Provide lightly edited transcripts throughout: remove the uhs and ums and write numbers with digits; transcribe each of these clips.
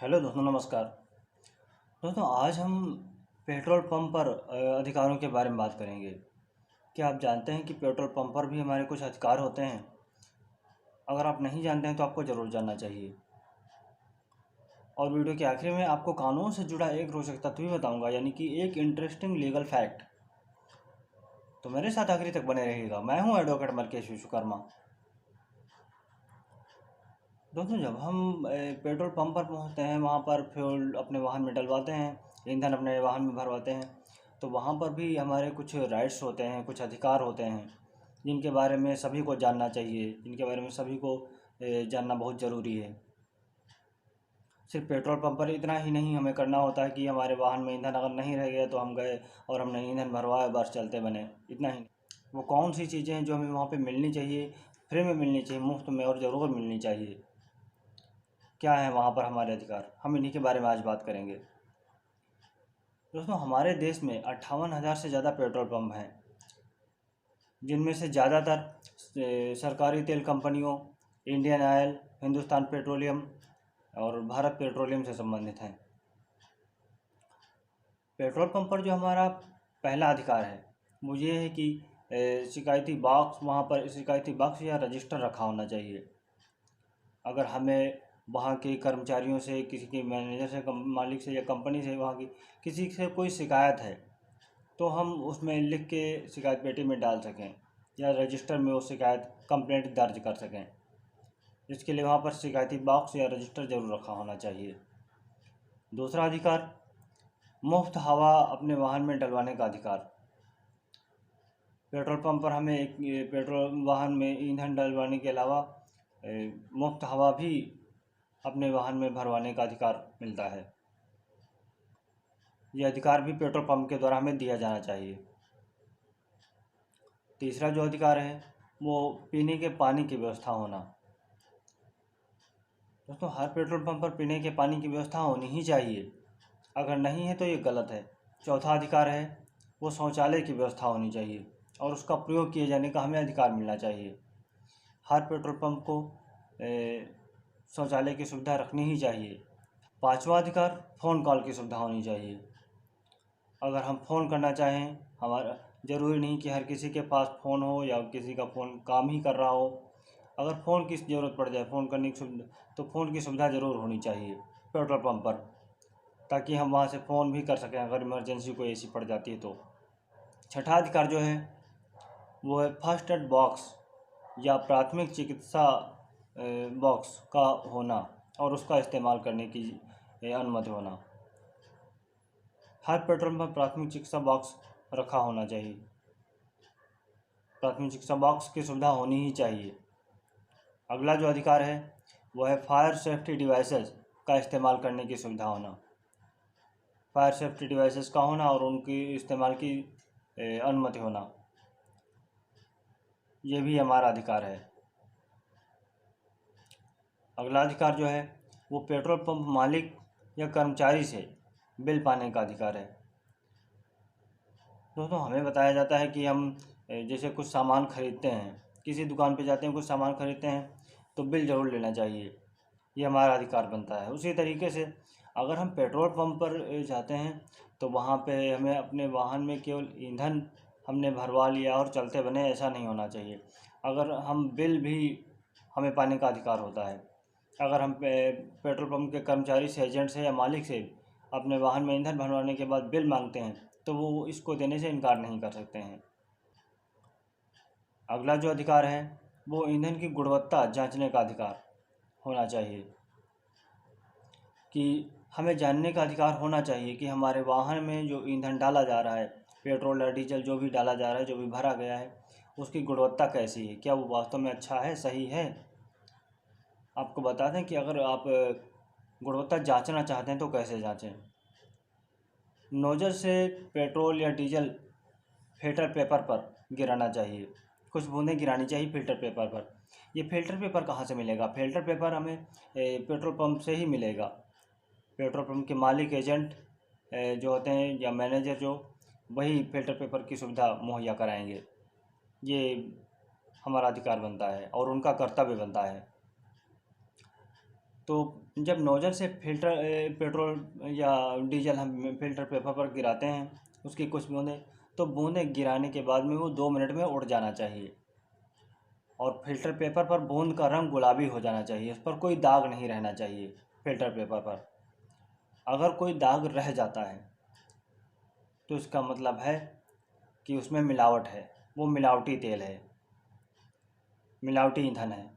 Hello दोस्तों, नमस्कार। दोस्तों, आज हम पेट्रोल पंप पर अधिकारों के बारे में बात करेंगे। क्या आप जानते हैं कि पेट्रोल पंप पर भी हमारे कुछ अधिकार होते हैं? अगर आप नहीं जानते हैं तो आपको ज़रूर जानना चाहिए। और वीडियो के आखिर में आपको कानून से जुड़ा एक रोचक तथ्य भी बताऊंगा, यानी कि एक इंटरेस्टिंग लीगल फैक्ट। तो मेरे साथ आखिरी तक बने रहिएगा। मैं हूं एडवोकेट मलकेश विश्वकर्मा। दोस्तों, जब हम पेट्रोल पंप पर पहुंचते हैं, वहां पर फ्यूल अपने वाहन में डलवाते हैं, ईंधन अपने वाहन में भरवाते हैं, तो वहां पर भी हमारे कुछ राइट्स होते हैं, कुछ अधिकार होते हैं, जिनके बारे में सभी को जानना चाहिए, जिनके बारे में सभी को जानना बहुत ज़रूरी है। सिर्फ पेट्रोल पंप पर इतना ही नहीं हमें करना होता है कि हमारे वाहन में ईंधन अगर नहीं रह गया तो हम गए और हमने ईंधन भरवाया, बस चलते बने, इतना ही नहीं। वो कौन सी चीज़ें हैं जो हमें वहाँ पे मिलनी चाहिए, फ्री में मिलनी चाहिए, मुफ्त में, और ज़रूर मिलनी चाहिए, क्या है वहाँ पर हमारे अधिकार, हम इन्हीं के बारे में आज बात करेंगे। दोस्तों, हमारे देश में 58,000 से ज़्यादा पेट्रोल पंप हैं, जिनमें से ज़्यादातर सरकारी तेल कंपनियों, इंडियन ऑयल, हिंदुस्तान पेट्रोलियम और भारत पेट्रोलियम से संबंधित हैं। पेट्रोल पंप पर जो हमारा पहला अधिकार है वो ये है कि शिकायती बॉक्स, वहाँ पर शिकायती बॉक्स या रजिस्टर रखा होना चाहिए। अगर हमें वहाँ के कर्मचारियों से, किसी के मैनेजर से, मालिक से या कंपनी से, वहाँ की किसी से कोई शिकायत है तो हम उसमें लिख के शिकायत पेटी में डाल सकें या रजिस्टर में वो शिकायत कंप्लेंट दर्ज कर सकें। इसके लिए वहाँ पर शिकायती बॉक्स या रजिस्टर ज़रूर रखा होना चाहिए। दूसरा अधिकार, मुफ्त हवा अपने वाहन में डलवाने का अधिकार। पेट्रोल पंप पर हमें एक पेट्रोल वाहन में ईंधन डलवाने के अलावा मुफ्त हवा भी अपने वाहन में भरवाने का अधिकार मिलता है। ये अधिकार भी पेट्रोल पंप के द्वारा हमें दिया जाना चाहिए। तीसरा जो अधिकार है वो पीने के पानी की व्यवस्था होना। दोस्तों, हर पेट्रोल पंप पर पीने के पानी की व्यवस्था होनी ही चाहिए, अगर नहीं है तो ये गलत है। चौथा अधिकार है वो शौचालय की व्यवस्था होनी चाहिए और उसका प्रयोग किए जाने का हमें अधिकार मिलना चाहिए। हर पेट्रोल पंप को शौचालय की सुविधा रखनी ही चाहिए। पांचवा अधिकार, फ़ोन कॉल की सुविधा होनी चाहिए। अगर हम फ़ोन करना चाहें, हमारा ज़रूरी नहीं कि हर किसी के पास फ़ोन हो या किसी का फ़ोन काम ही कर रहा हो। अगर फ़ोन की ज़रूरत पड़ जाए, फ़ोन करने की सुविधा, तो फ़ोन की सुविधा ज़रूर होनी चाहिए पेट्रोल पंप पर, ताकि हम वहाँ से फ़ोन भी कर सकें अगर इमरजेंसी कोई ऐसी पड़ जाती है तो। छठा अधिकार जो है वो है फर्स्ट एड बॉक्स या प्राथमिक चिकित्सा बॉक्स का होना और उसका इस्तेमाल करने की अनुमति होना। हर पेट्रोल पंप पर प्राथमिक चिकित्सा बॉक्स रखा होना चाहिए। प्राथमिक चिकित्सा बॉक्स की सुविधा होनी ही चाहिए। अगला जो अधिकार है वो है फायर सेफ्टी डिवाइसेस का इस्तेमाल करने की सुविधा होना। फायर सेफ्टी डिवाइसेस का होना और उनकी इस्तेमाल की अनुमति होना, ये भी हमारा अधिकार है। अगला अधिकार जो है वो पेट्रोल पंप मालिक या कर्मचारी से बिल पाने का अधिकार है। दोस्तों, हमें बताया जाता है कि हम जैसे कुछ सामान खरीदते हैं, किसी दुकान पे जाते हैं, कुछ सामान खरीदते हैं तो बिल ज़रूर लेना चाहिए, ये हमारा अधिकार बनता है। उसी तरीके से अगर हम पेट्रोल पंप पर जाते हैं तो वहाँ पे हमें अपने वाहन में केवल ईंधन हमने भरवा लिया और चलते बने, ऐसा नहीं होना चाहिए। अगर हम बिल भी हमें पाने का अधिकार होता है। अगर हम पेट्रोल पंप के कर्मचारी से, एजेंट से या मालिक से अपने वाहन में ईंधन भरवाने के बाद बिल मांगते हैं तो वो इसको देने से इनकार नहीं कर सकते हैं। अगला जो अधिकार है वो ईंधन की गुणवत्ता जांचने का अधिकार होना चाहिए, कि हमें जानने का अधिकार होना चाहिए कि हमारे वाहन में जो ईंधन डाला जा रहा है, पेट्रोल या डीजल जो भी डाला जा रहा है, जो भी भरा गया है, उसकी गुणवत्ता कैसी है, क्या वो वास्तव में अच्छा है, सही है। आपको बता दें कि अगर आप गुणवत्ता जांचना चाहते हैं तो कैसे जांचें। नोजल से पेट्रोल या डीजल फिल्टर पेपर पर गिराना चाहिए, कुछ बूंदें गिरानी चाहिए फिल्टर पेपर पर। ये फिल्टर पेपर कहाँ से मिलेगा? फिल्टर पेपर हमें पेट्रोल पंप से ही मिलेगा। पेट्रोल पंप के मालिक, एजेंट जो होते हैं या मैनेजर, जो वही फिल्टर पेपर की सुविधा मुहैया कराएंगे। ये हमारा अधिकार बनता है और उनका कर्तव्य बनता है। तो जब नोजल से फिल्टर पेट्रोल या डीजल हम फिल्टर पेपर पर गिराते हैं उसकी कुछ बूंदें, तो बूंदें गिराने के बाद में वो 2 मिनट में उड़ जाना चाहिए और फिल्टर पेपर पर बूंद का रंग गुलाबी हो जाना चाहिए, उस पर कोई दाग नहीं रहना चाहिए। फिल्टर पेपर पर अगर कोई दाग रह जाता है तो इसका मतलब है कि उसमें मिलावट है, वो मिलावटी तेल है, मिलावटी ईंधन है।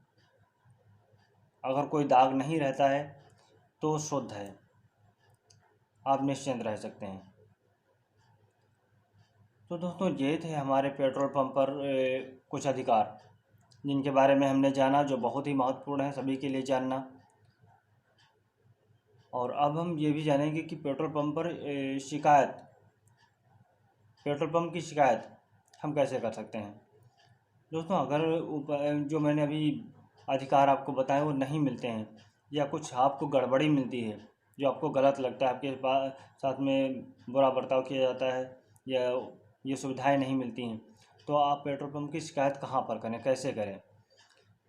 अगर कोई दाग नहीं रहता है तो शुद्ध है, आप निश्चिंत रह सकते हैं। तो दोस्तों ये थे हमारे पेट्रोल पंप पर कुछ अधिकार जिनके बारे में हमने जाना, जो बहुत ही महत्वपूर्ण है सभी के लिए जानना। और अब हम ये भी जानेंगे कि पेट्रोल पंप पर पेट्रोल पंप की शिकायत हम कैसे कर सकते हैं। दोस्तों अगर जो मैंने अभी अधिकार आपको बताए वो नहीं मिलते हैं या कुछ आपको गड़बड़ी मिलती है, जो आपको गलत लगता है, आपके साथ में बुरा बर्ताव किया जाता है या ये सुविधाएं नहीं मिलती हैं, तो आप पेट्रोल पंप की शिकायत कहाँ पर करें, कैसे करें।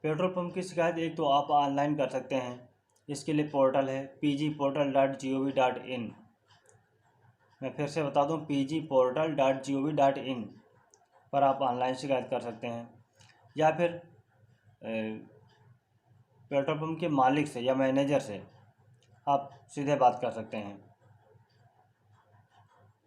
पेट्रोल पंप की शिकायत एक तो आप ऑनलाइन कर सकते हैं। इसके लिए पोर्टल है pgportal.gov.in। मैं फिर से बता दूं pgportal.gov.in पर आप ऑनलाइन शिकायत कर सकते हैं या फिर पेट्रोल पंप के मालिक से या मैनेजर से आप सीधे बात कर सकते हैं।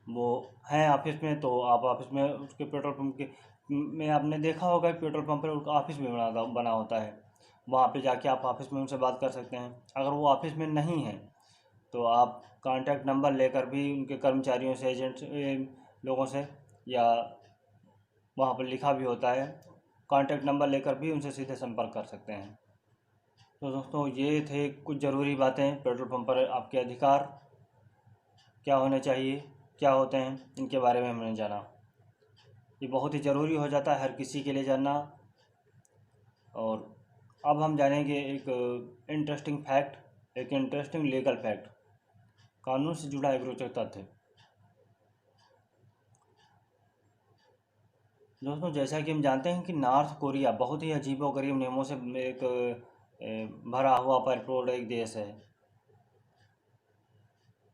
वो हैं ऑफिस में तो आप ऑफिस में उसके पेट्रोल पंप के में आपने देखा होगा कि पेट्रोल पंप पर उनका ऑफिस भी बना होता है, वहाँ पे जाके आप ऑफिस में उनसे बात कर सकते हैं। अगर वो ऑफिस में नहीं है तो आप कांटेक्ट नंबर लेकर भी उनके कर्मचारियों से, एजेंट लोगों से, या वहाँ पर लिखा भी होता है, कांटेक्ट नंबर लेकर भी उनसे सीधे संपर्क कर सकते हैं। तो दोस्तों ये थे कुछ ज़रूरी बातें, पेट्रोल पंप पर आपके अधिकार क्या होने चाहिए, क्या होते हैं, इनके बारे में हमने जाना। ये बहुत ही ज़रूरी हो जाता है हर किसी के लिए जानना। और अब हम जानेंगे एक इंटरेस्टिंग फैक्ट, एक इंटरेस्टिंग लीगल फैक्ट, कानून से जुड़ा एक रोचक तथ्य। दोस्तों जैसा कि हम जानते हैं कि नॉर्थ कोरिया बहुत ही अजीबोगरीब नियमों से एक भरा हुआ परिपूर्ण एक देश है।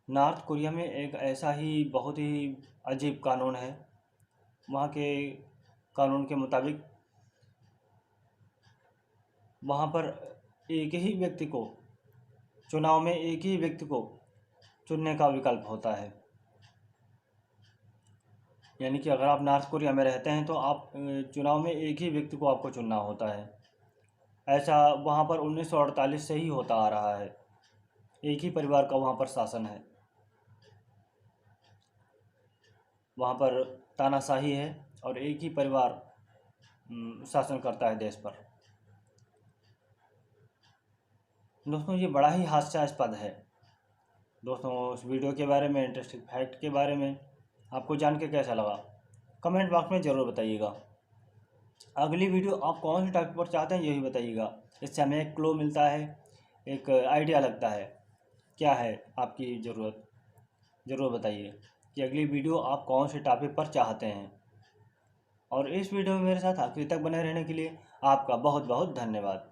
नॉर्थ कोरिया में एक ऐसा ही बहुत ही अजीब कानून है। वहाँ के कानून के मुताबिक वहाँ पर एक ही व्यक्ति को चुनाव में एक ही व्यक्ति को चुनने का विकल्प होता है। यानी कि अगर आप नॉर्थ कोरिया में रहते हैं तो आप चुनाव में एक ही व्यक्ति को आपको चुनना होता है। ऐसा वहाँ पर 1948 से ही होता आ रहा है। एक ही परिवार का वहाँ पर शासन है, वहाँ पर तानाशाही है और एक ही परिवार शासन करता है देश पर। दोस्तों ये बड़ा ही हास्यास्पद है। दोस्तों उस वीडियो के बारे में, इंटरेस्टिंग फैक्ट के बारे में आपको जान के कैसा लगा, कमेंट बॉक्स में ज़रूर बताइएगा। अगली वीडियो आप कौन से टॉपिक पर चाहते हैं ये भी बताइएगा। इससे हमें एक क्लू मिलता है, एक आइडिया लगता है क्या है आपकी ज़रूरत। ज़रूर बताइए कि अगली वीडियो आप कौन से टॉपिक पर चाहते हैं। और इस वीडियो में मेरे साथ आखिरी तक बने रहने के लिए आपका बहुत बहुत धन्यवाद।